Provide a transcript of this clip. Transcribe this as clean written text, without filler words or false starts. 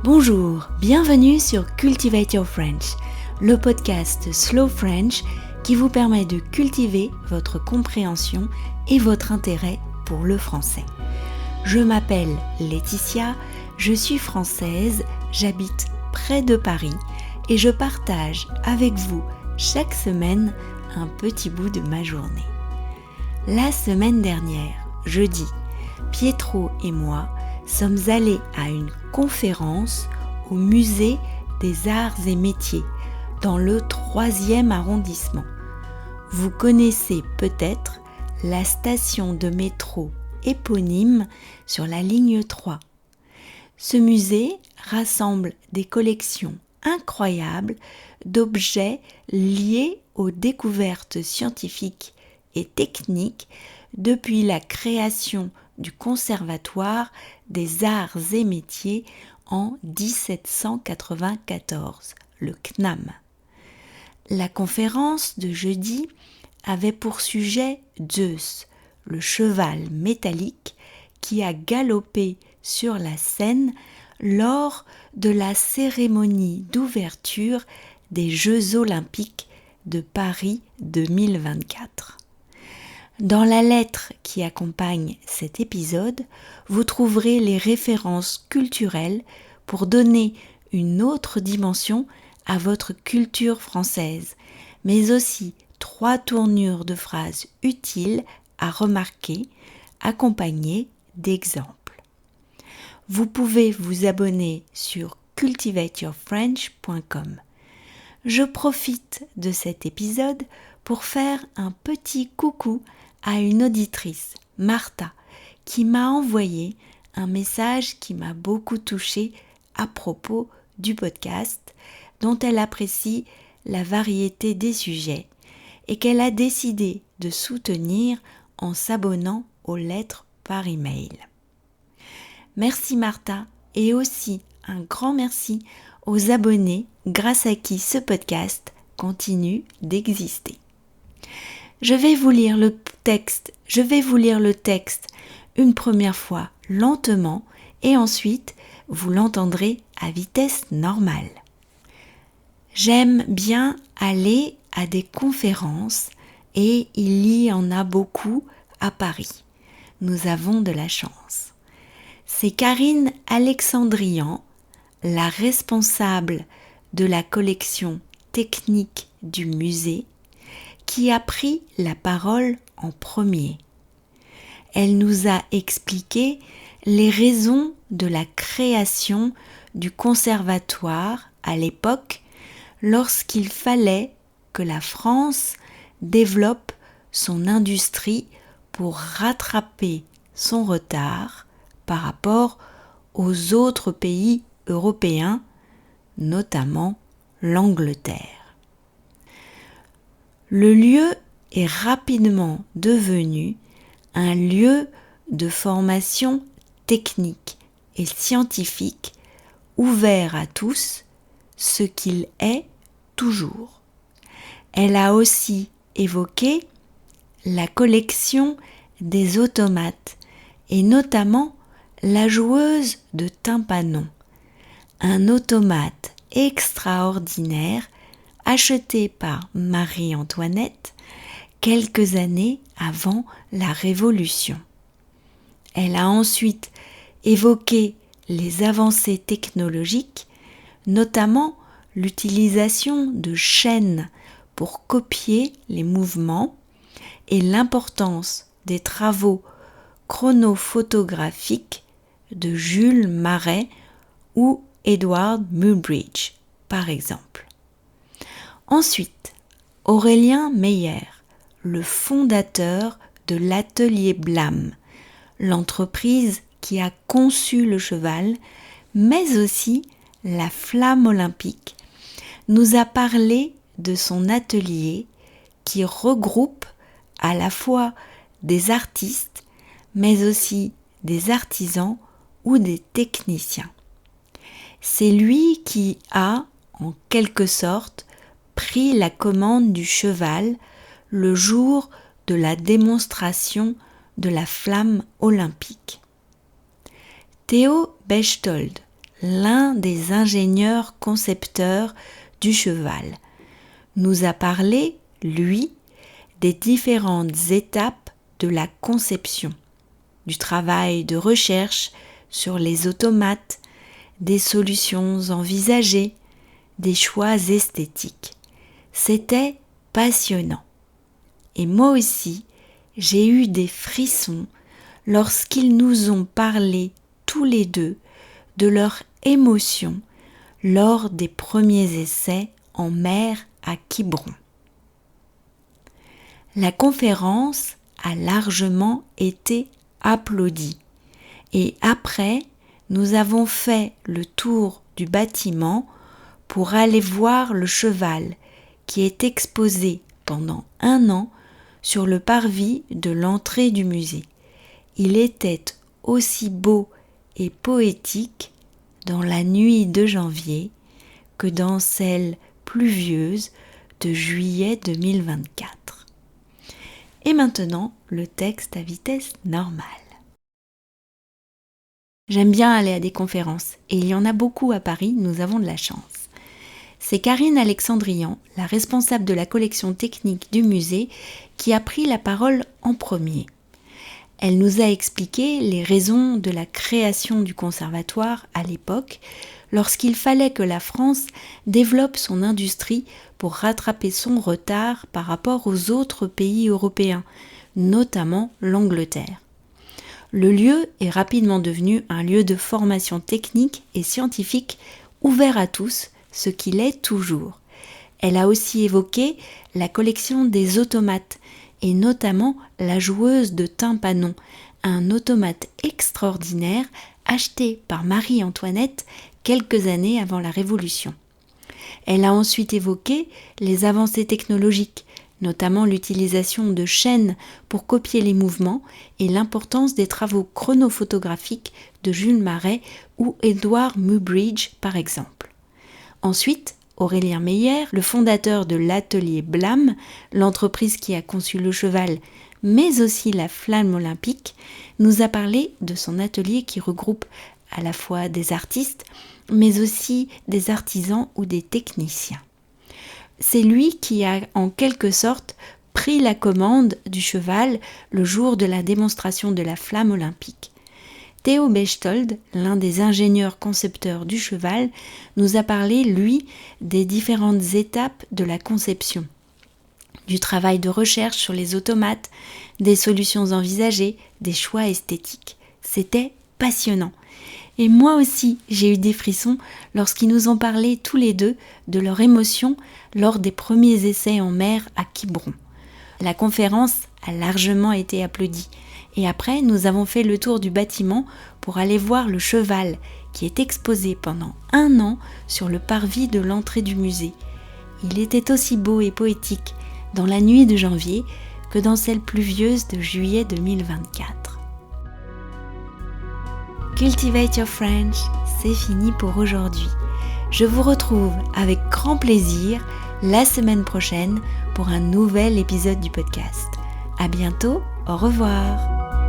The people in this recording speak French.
Bonjour, bienvenue sur Cultivate Your French, le podcast Slow French qui vous permet de cultiver votre compréhension et votre intérêt pour le français. Je m'appelle Laetitia, je suis française, j'habite près de Paris et je partage avec vous chaque semaine un petit bout de ma journée. La semaine dernière, jeudi, Pietro et moi sommes allés à une conférence au musée des arts et métiers dans le 3e arrondissement. Vous connaissez peut-être la station de métro éponyme sur la ligne 3. Ce musée rassemble des collections incroyables d'objets liés aux découvertes scientifiques et techniques depuis la création du Conservatoire des arts et métiers en 1794, le CNAM. La conférence de jeudi avait pour sujet Zeus, le cheval métallique qui a galopé sur la scène lors de la cérémonie d'ouverture des Jeux olympiques de Paris 2024. Dans la lettre qui accompagne cet épisode, vous trouverez les références culturelles pour donner une autre dimension à votre culture française, mais aussi 3 tournures de phrases utiles à remarquer, accompagnées d'exemples. Vous pouvez vous abonner sur cultivateyourfrench.com. Je profite de cet épisode pour faire un petit coucou à une auditrice, Martha, qui m'a envoyé un message qui m'a beaucoup touchée à propos du podcast, dont elle apprécie la variété des sujets et qu'elle a décidé de soutenir en s'abonnant aux lettres par email. Merci Martha et aussi un grand merci aux abonnés grâce à qui ce podcast continue d'exister. Je vais vous lire le texte une première fois lentement et ensuite vous l'entendrez à vitesse normale. J'aime bien aller à des conférences et il y en a beaucoup à Paris. Nous avons de la chance. C'est Karine Alexandrian, la responsable de la collection technique du musée, qui a pris la parole en premier. Elle nous a expliqué les raisons de la création du conservatoire à l'époque lorsqu'il fallait que la France développe son industrie pour rattraper son retard par rapport aux autres pays européens, notamment l'Angleterre. Le lieu est rapidement devenu un lieu de formation technique et scientifique ouvert à tous, ce qu'il est toujours. Elle a aussi évoqué la collection des automates et notamment la joueuse de tympanon, un automate extraordinaire acheté par Marie-Antoinette quelques années avant la Révolution. Elle a ensuite évoqué les avancées technologiques, notamment l'utilisation de chaînes pour copier les mouvements et l'importance des travaux chronophotographiques de Jules Marais ou Edward Muybridge, par exemple. Ensuite, Aurélien Meyer, le fondateur de l'atelier Blam, l'entreprise qui a conçu le cheval, mais aussi la flamme olympique, nous a parlé de son atelier qui regroupe à la fois des artistes, mais aussi des artisans ou des techniciens. C'est lui qui a, en quelque sorte, pris la commande du cheval le jour de la démonstration de la flamme olympique. Theo Bechtold, l'un des ingénieurs concepteurs du cheval, nous a parlé, lui, des différentes étapes de la conception, du travail de recherche sur les automates, des solutions envisagées, des choix esthétiques. C'était passionnant. Et moi aussi, j'ai eu des frissons lorsqu'ils nous ont parlé tous les deux de leur émotion lors des premiers essais en mer à Quiberon. La conférence a largement été applaudie et après, nous avons fait le tour du bâtiment pour aller voir le cheval qui est exposé pendant 1 an sur le parvis de l'entrée du musée. Il était aussi beau et poétique dans la nuit de janvier que dans celle pluvieuse de juillet 2024. Et maintenant, le texte à vitesse normale. J'aime bien aller à des conférences et il y en a beaucoup à Paris, nous avons de la chance. C'est Karine Alexandrian, la responsable de la collection technique du musée, qui a pris la parole en premier. Elle nous a expliqué les raisons de la création du conservatoire à l'époque, lorsqu'il fallait que la France développe son industrie pour rattraper son retard par rapport aux autres pays européens, notamment l'Angleterre. Le lieu est rapidement devenu un lieu de formation technique et scientifique ouvert à tous, ce qu'il est toujours. Elle a aussi évoqué la collection des automates et notamment la joueuse de tympanon, un automate extraordinaire acheté par Marie-Antoinette quelques années avant la Révolution. Elle a ensuite évoqué les avancées technologiques, notamment l'utilisation de chaînes pour copier les mouvements et l'importance des travaux chronophotographiques de Jules Marais ou Edward Muybridge par exemple. Ensuite, Aurélien Meyer, le fondateur de l'atelier Blam, l'entreprise qui a conçu le cheval, mais aussi la flamme olympique, nous a parlé de son atelier qui regroupe à la fois des artistes, mais aussi des artisans ou des techniciens. C'est lui qui a en quelque sorte pris la commande du cheval le jour de la démonstration de la flamme olympique. Theo Bechtold, l'un des ingénieurs concepteurs du cheval, nous a parlé, lui, des différentes étapes de la conception, du travail de recherche sur les automates, des solutions envisagées, des choix esthétiques. C'était passionnant. Et moi aussi, j'ai eu des frissons lorsqu'ils nous ont parlé tous les deux de leur émotion lors des premiers essais en mer à Quiberon. La conférence a largement été applaudie. Et après, nous avons fait le tour du bâtiment pour aller voir le cheval qui est exposé pendant 1 an sur le parvis de l'entrée du musée. Il était aussi beau et poétique dans la nuit de janvier que dans celle pluvieuse de juillet 2024. Cultivate Your French, c'est fini pour aujourd'hui. Je vous retrouve avec grand plaisir la semaine prochaine pour un nouvel épisode du podcast. À bientôt, au revoir.